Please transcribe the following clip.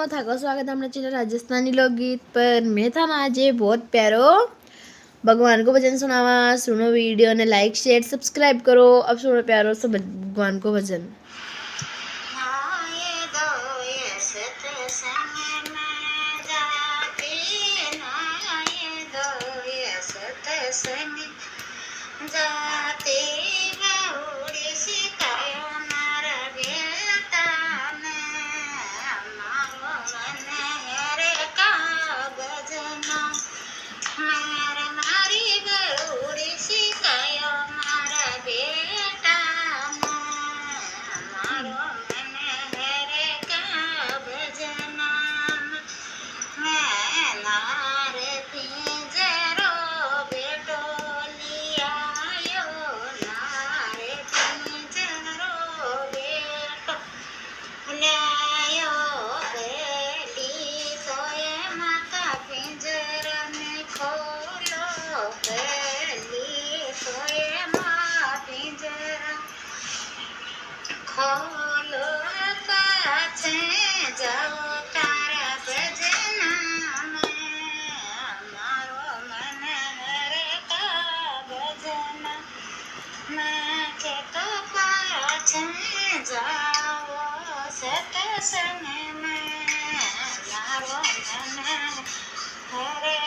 था का स्वागत है हमारे चैनल राजस्थानी लोकगीत पर। मैं था ना आज बहुत प्यारो भगवान को भजन सुनावा। सुनो वीडियो ने लाइक शेयर सब्सक्राइब करो। अब सुनो प्यारो सब भगवान को भजन। खोलो पाछे जाओ तारा भजना में मारो मन हरे का भजना मैं के तो पाछे जाओ सत्संग में मारो मन हरे